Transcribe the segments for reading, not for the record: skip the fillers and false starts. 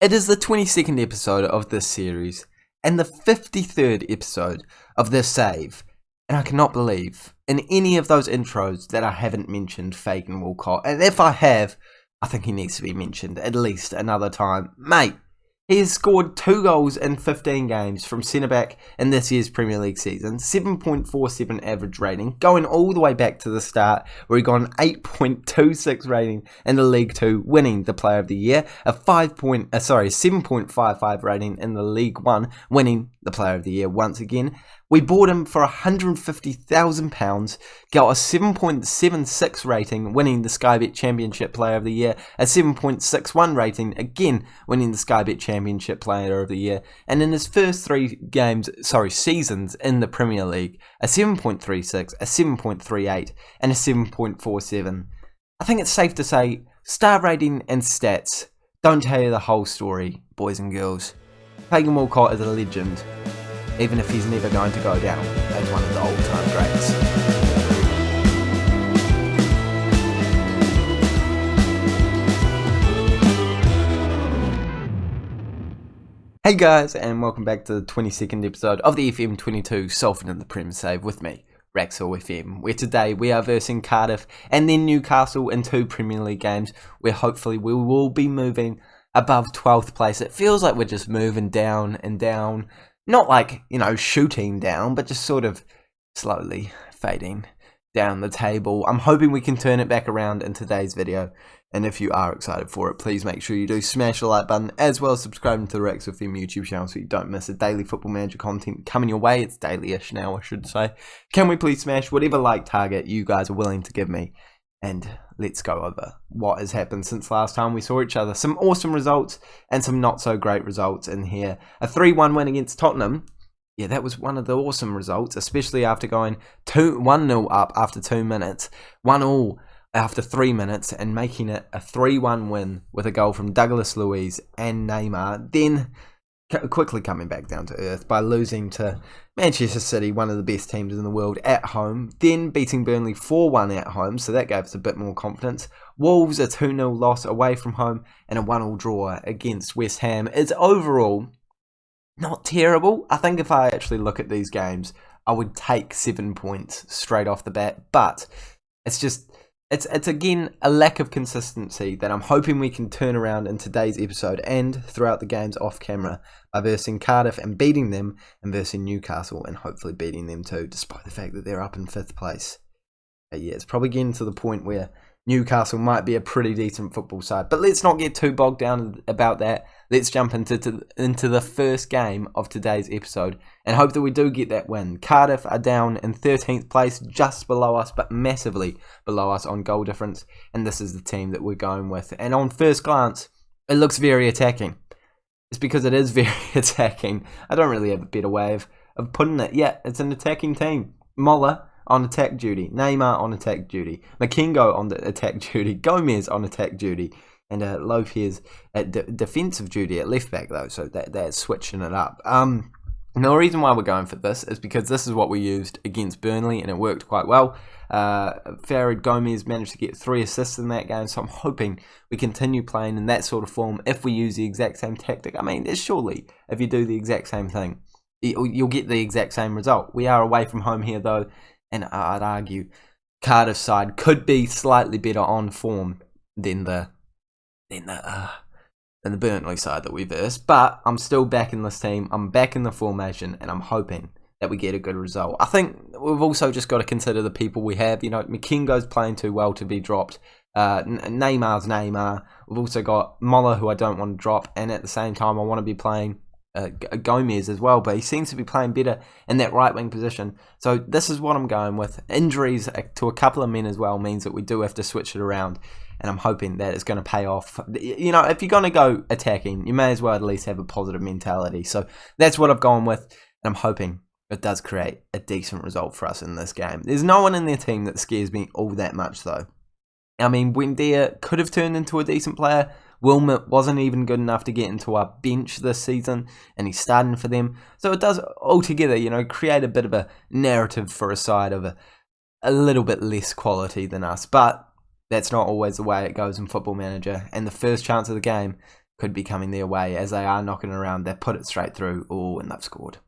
It is the 22nd episode of this series and the 53rd episode of this save, and I cannot believe in any of those intros that I haven't mentioned FAGAN-WALCOTT, and if I have, I think he needs to be mentioned at least another time. Mate, he has scored 2 goals in 15 games from centre-back in this year's Premier League season, 7.47 average rating, going all the way back to the start where he got an 8.26 rating in the League 2, winning the Player of the Year, a 7.55 rating in the League 1, winning the Player of the Year once again. We bought him for £150,000, got a 7.76 rating, winning the Sky Bet Championship Player of the Year, a 7.61 rating, again winning the Sky Bet Championship Player of the Year, and in his first 3 seasons in the Premier League, a 7.36, a 7.38, and a 7.47. I think it's safe to say, star rating and stats don't tell you the whole story, boys and girls. FAGAN-WALCOTT is a legend, even if he's never going to go down as one of the all-time greats. Hey guys, and welcome back to the 22nd episode of the FM22 Salford in the Prem Save with me, Raxall FM, where today we are versing Cardiff and then Newcastle in 2 Premier League games, where hopefully we will be moving above 12th place. It feels like we're just moving down and down. Not like, shooting down, but just sort of slowly fading down the table. I'm hoping we can turn it back around in today's video. And if you are excited for it, please make sure you do smash the like button, as well as subscribing to the Raxall FM YouTube channel so you don't miss a daily Football Manager content coming your way. It's daily-ish now, I should say. Can we please smash whatever like target you guys are willing to give me? And let's go over what has happened since last time we saw each other. Some awesome results and some not so great results in here. A 3-1 win against Tottenham. Yeah, that was one of the awesome results, especially after going 1-0 up after 2 minutes, 1-1 after 3 minutes, and making it a 3-1 win with a goal from Douglas Luiz and Neymar. Then quickly coming back down to earth by losing to Manchester City, one of the best teams in the world, at home. Then beating Burnley 4-1 at home, so that gave us a bit more confidence. Wolves, a 2-0 loss away from home, and a 1-1 draw against West Ham. It's overall not terrible. I think if I actually look at these games, I would take 7 points straight off the bat, but it's again a lack of consistency that I'm hoping we can turn around in today's episode and throughout the games off camera by versing Cardiff and beating them, and versing Newcastle and hopefully beating them too, despite the fact that they're up in 5th place. But yeah, it's probably getting to the point where Newcastle might be a pretty decent football side. But let's not get too bogged down about that. Let's jump into the first game of today's episode and hope that we do get that win. Cardiff are down in 13th place, just below us, but massively below us on goal difference. And this is the team that we're going with. And on first glance, it looks very attacking. It's because it is very attacking. I don't really have a better way of putting it. Yeah, it's an attacking team. Moller on attack duty, Neymar on attack duty, Makengo on attack duty, Gomez on attack duty, and Lopez at defensive duty at left back though, so that's switching it up. Now the reason why we're going for this is because this is what we used against Burnley and it worked quite well. Farid Gomez managed to get 3 assists in that game, so I'm hoping we continue playing in that sort of form if we use the exact same tactic. I mean, surely if you do the exact same thing, you'll get the exact same result. We are away from home here though, and I'd argue Cardiff's side could be slightly better on form than the Burnley side that we versed. But I'm still back in this team. I'm back in the formation, and I'm hoping that we get a good result. I think we've also just got to consider the people we have. Makengo's playing too well to be dropped. Neymar's Neymar. We've also got Moller, who I don't want to drop, and at the same time I want to be playing Gomez as well, but he seems to be playing better in that right wing position. So this is what I'm going with. Injuries to a couple of men as well means that we do have to switch it around, and I'm hoping that it's going to pay off. If you're going to go attacking, you may as well at least have a positive mentality. So that's what I've gone with, and I'm hoping it does create a decent result for us in this game. There's no one in their team that scares me all that much though. I mean, Buendia could have turned into a decent player. Wilmot wasn't even good enough to get into our bench this season, and he's starting for them. So it does altogether, create a bit of a narrative for a side of a little bit less quality than us. But that's not always the way it goes in Football Manager. And the first chance of the game could be coming their way as they are knocking around. They put it straight through, and they've scored.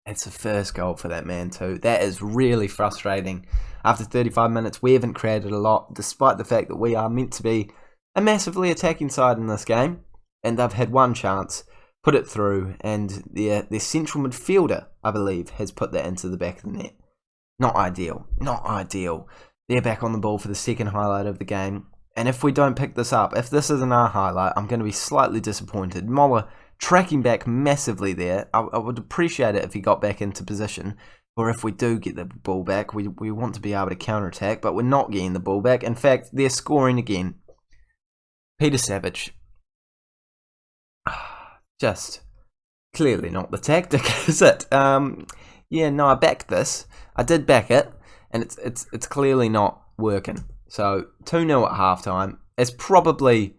It's the first goal for that man too. That is really frustrating. After 35 minutes, we haven't created a lot, despite the fact that we are meant to be a massively attacking side in this game. And they've had one chance, put it through, and their central midfielder, I believe, has put that into the back of the net. Not ideal. Not ideal. They're back on the ball for the second highlight of the game. And if we don't pick this up, if this isn't our highlight, I'm going to be slightly disappointed. Moller tracking back massively there. I would appreciate it if he got back into position. Or if we do get the ball back, we want to be able to counter-attack, but we're not getting the ball back. In fact, they're scoring again. Peter Savage. Just clearly not the tactic, is it? Yeah, no, I backed this. I did back it, and it's clearly not working. So 2-0 at halftime. It's probably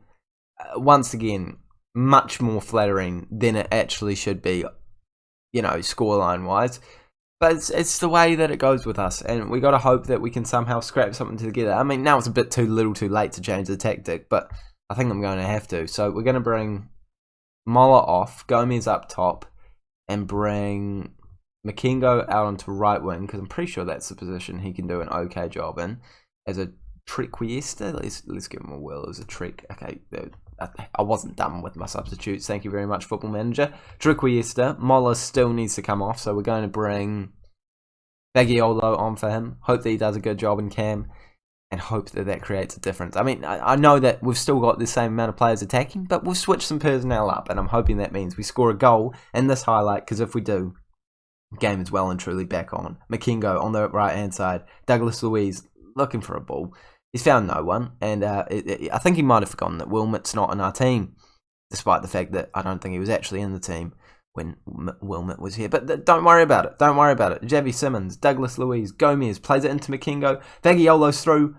once again much more flattering than it actually should be, scoreline wise. But it's the way that it goes with us, and we got to hope that we can somehow scrap something together. I mean, now it's a bit too little, too late to change the tactic, but I think I'm going to have to. So we're going to bring Moller off, Gomez up top, and bring Makengo out onto right wing, because I'm pretty sure that's the position he can do an okay job in. As a Trequartista, let's give him a whirl as a trick. Okay, I wasn't done with my substitutes. Thank you very much, Football Manager. Trequartista, Moller still needs to come off, so we're going to bring Bagiolo on for him. Hope that he does a good job in cam, and hope that that creates a difference. I mean, I know that we've still got the same amount of players attacking, but we've switched some personnel up, and I'm hoping that means we score a goal in this highlight, because if we do, the game is well and truly back on. Makengo on the right-hand side. Douglas Luiz looking for a ball. He's found no one, and I think he might have forgotten that Wilmot's not in our team, despite the fact that I don't think he was actually in the team when Wilmot was here. But don't worry about it. Don't worry about it. Javi Simmons, Douglas Luiz, Gomez plays it into Makengo. Bagiolo's through.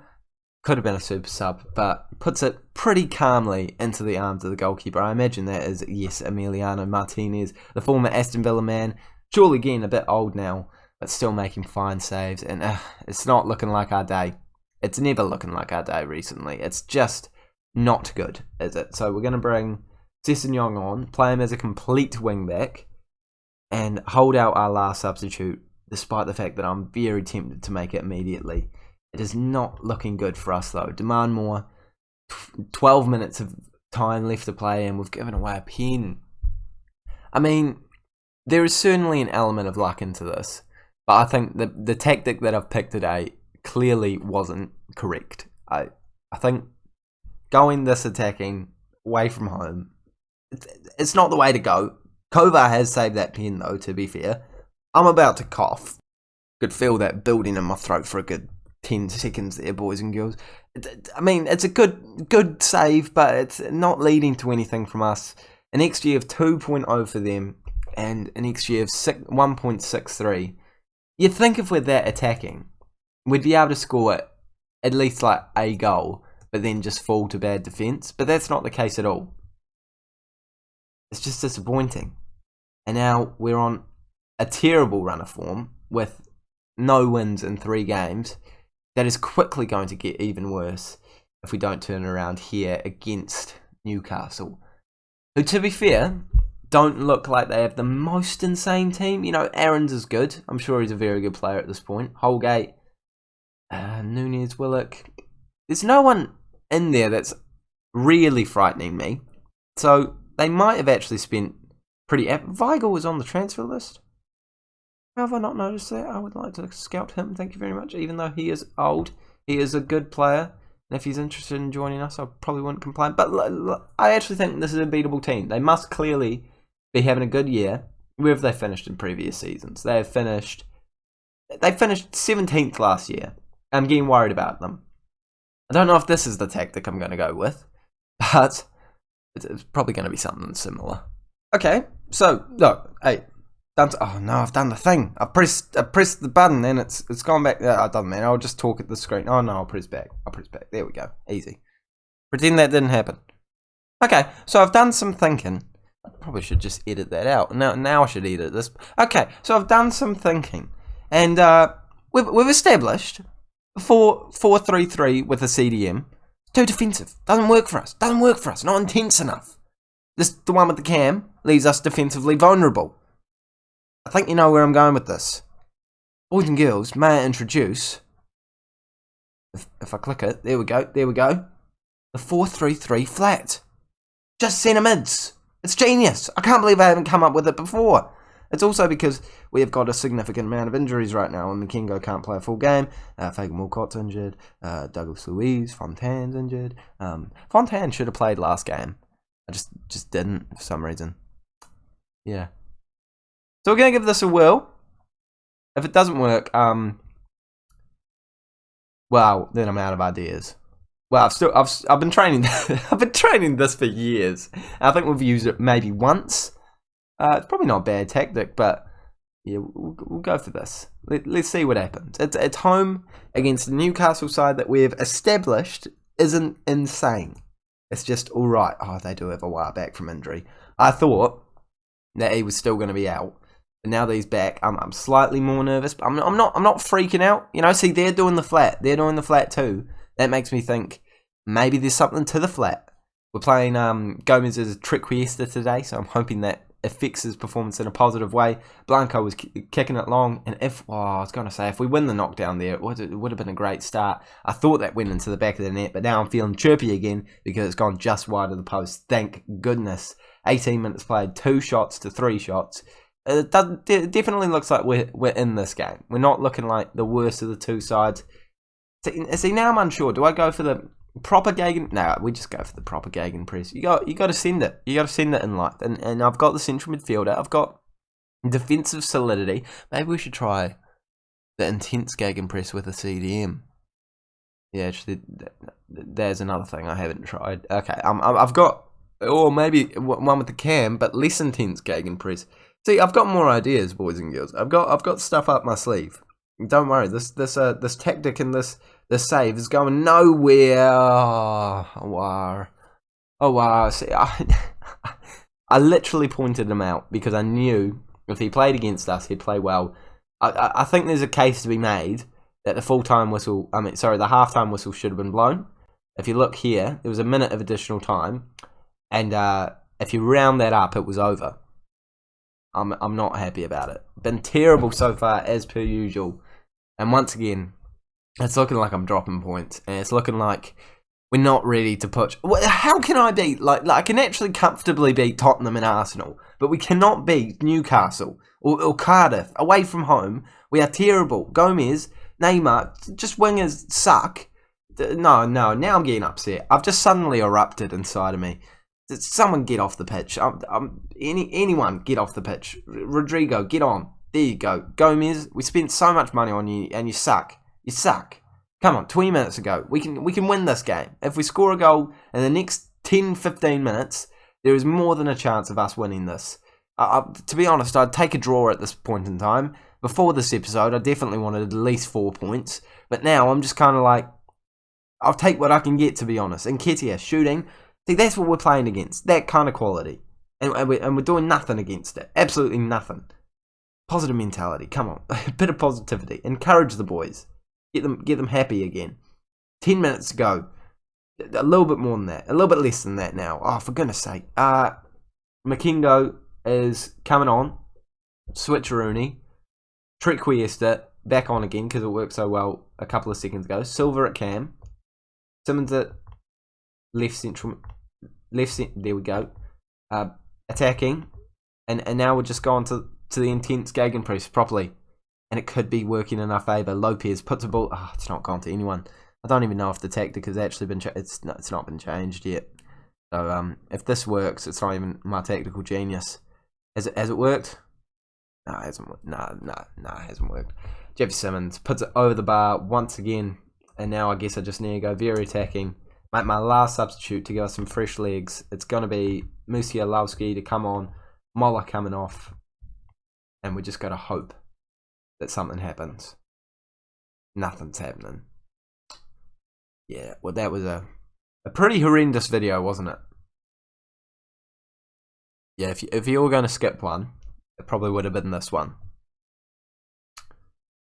Could have been a super sub, but puts it pretty calmly into the arms of the goalkeeper. I imagine that is, yes, Emiliano Martinez, the former Aston Villa man. Surely again a bit old now, but still making fine saves. And it's not looking like our day. It's never looking like our day recently. It's just not good, is it? So we're going to bring Sessegnon on, play him as a complete wingback, and hold out our last substitute, despite the fact that I'm very tempted to make it immediately. It is not looking good for us, though. Demand more. 12 minutes of time left to play, and we've given away a pen. I mean, there is certainly an element of luck into this, but I think the tactic that I've picked today clearly wasn't correct. I think going this attacking away from home, it's not the way to go. Kovar has saved that pen though, to be fair. I'm about to cough. Could feel that building in my throat for a good 10 seconds there, boys and girls. I mean, it's a good save, but it's not leading to anything from us. An XG of 2.0 for them, and an XG of 1.63. You'd think if we're that attacking, we'd be able to score at least like a goal, but then just fall to bad defence. But that's not the case at all. It's just disappointing. And now we're on a terrible run of form with no wins in 3 games. That is quickly going to get even worse if we don't turn around here against Newcastle, who, to be fair, don't look like they have the most insane team. Aarons is good. I'm sure he's a very good player at this point. Holgate, Nunez, Willock. There's no one in there that's really frightening me. So they might have actually spent pretty... Weigl was on the transfer list. How have I not noticed that? I would like to scout him. Thank you very much. Even though he is old, he is a good player. And if he's interested in joining us, I probably wouldn't complain. But I actually think this is a beatable team. They must clearly be having a good year. Where have they finished in previous seasons? They finished 17th last year. I'm getting worried about them. I don't know if this is the tactic I'm going to go with, but it's probably going to be something similar. Okay, so no, hey, oh no, I've done the thing. I pressed the button and it's gone back. It doesn't matter. I'll just talk at the screen. Oh no, I'll press back. There we go. Easy. Pretend that didn't happen. Okay, so I've done some thinking. I probably should just edit that out. Now I should edit this. Okay, so I've done some thinking, and we've established 4-3-3 with a CDM. Too defensive. Doesn't work for us. Not intense enough. the one with the cam, leaves us defensively vulnerable. I think you know where I'm going with this. Boys and girls, may I introduce, if I click it, there we go, the 4-3-3 flat. Just centre mids. It's genius. I can't believe I haven't come up with it before. It's also because we have got a significant amount of injuries right now, and McKengo can't play a full game. FAGAN-WALCOTT's injured. Douglas Luiz, Fontaine's injured. Fontaine should have played last game. I just didn't for some reason. Yeah. So we're gonna give this a whirl. If it doesn't work, well, then I'm out of ideas. Well, I've been training. I've been training this for years. I think we've used it maybe once. It's probably not a bad tactic, but yeah, we'll go for this. Let's see what happens. It's home against the Newcastle side that we've established isn't insane. It's just all right. Oh, they do have a while back from injury. I thought that he was still going to be out, but now that he's back, I'm slightly more nervous. But I'm not freaking out. You know, see, they're doing the flat. They're doing the flat too. That makes me think maybe there's something to the flat. We're playing Gomez's Triquiesta today, so I'm hoping that affects his performance in a positive way. Blanco was kicking it long, and I was going to say, if we win the knockdown there, it would have been a great start. I thought that went into the back of the net, but now I'm feeling chirpy again because it's gone just wide of the post. Thank goodness. 18 minutes played, 2 shots to 3 shots. It definitely looks like we're in this game. We're not looking like the worst of the two sides. See, now I'm unsure. Do I go for the proper Gagan? No, we just go for the proper Gagan press. You got to send it. You got to send it in light. And I've got the central midfielder. I've got defensive solidity. Maybe we should try the intense Gagan press with a CDM. Yeah, actually, there's another thing I haven't tried. Okay, I've got, or maybe one with the cam, but less intense Gagan press. See, I've got more ideas, boys and girls. I've got stuff up my sleeve. Don't worry. This tactic and this save is going nowhere. Oh wow. See, I literally pointed him out because I knew if he played against us, he'd play well. I think there's a case to be made that the the halftime whistle should have been blown. If you look here, there was a minute of additional time, and if you round that up, it was over. I'm not happy about it. Been terrible so far, as per usual. And once again, it's looking like I'm dropping points, and it's looking like we're not ready to push. How can I beat? Like I can actually comfortably beat Tottenham and Arsenal, but we cannot beat Newcastle or Cardiff away from home. We are terrible. Gomez, Neymar, just wingers suck. No. Now I'm getting upset. I've just suddenly erupted inside of me. Someone get off the pitch. Anyone get off the pitch. Rodrigo, get on. There you go. Gomez, we spent so much money on you and you suck. You suck. Come on, 20 minutes ago. We can win this game. If we score a goal in the next 10-15 minutes, there is more than a chance of us winning this. To be honest, I'd take a draw at this point in time. Before this episode, I definitely wanted at least 4 points. But now I'm just kind of like, I'll take what I can get, to be honest. And Nketiah, shooting. See, that's what we're playing against. That kind of quality. And we're doing nothing against it. Absolutely nothing. Positive mentality. Come on. A bit of positivity. Encourage the boys. Get them happy again. 10 minutes to go. A little bit more than that. A little bit less than that now. Oh, for goodness sake. McKengo is coming on. Switcheroony. Triquiesta back on again because it worked so well a couple of seconds ago. Silver at cam. Simmons at left central. There we go. Attacking. And now we're just going to the intense gegenpress properly. And it could be working in our favour. Lopez puts a ball. Oh, it's not gone to anyone. I don't even know if the tactic has actually been it's not been changed yet. So if this works, it's not even my tactical genius. Has it worked? No, it hasn't worked. No, it hasn't worked. Jeff Simmons puts it over the bar once again. And now I guess I just need to go very attacking. Make my last substitute to give us some fresh legs. It's going to be Musialowski to come on. Moller coming off. And we just got to hope that something happens. Nothing's happening. Yeah, well, that was a pretty horrendous video, wasn't it? Yeah, if you were going to skip one, it probably would have been this one.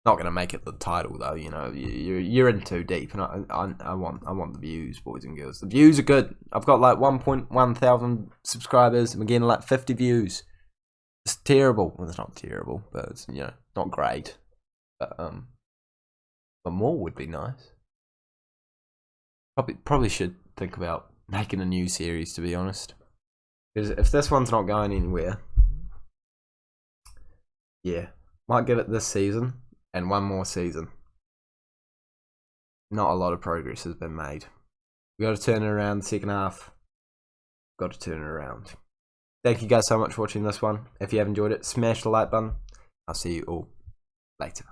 Not going to make it the title though. You know, you're in too deep, and I want the views, boys and girls. The views are good. I've got like 1.1 thousand subscribers. I'm getting like 50 views. It's terrible. Well, it's not terrible, but it's, you know, not great. But more would be nice. Probably should think about making a new series, to be honest. Because if this one's not going anywhere, yeah, might give it this season and one more season. Not a lot of progress has been made. We got to turn it around the second half. Got to turn it around. Thank you guys so much for watching this one. If you have enjoyed it, smash the like button. I'll see you all later.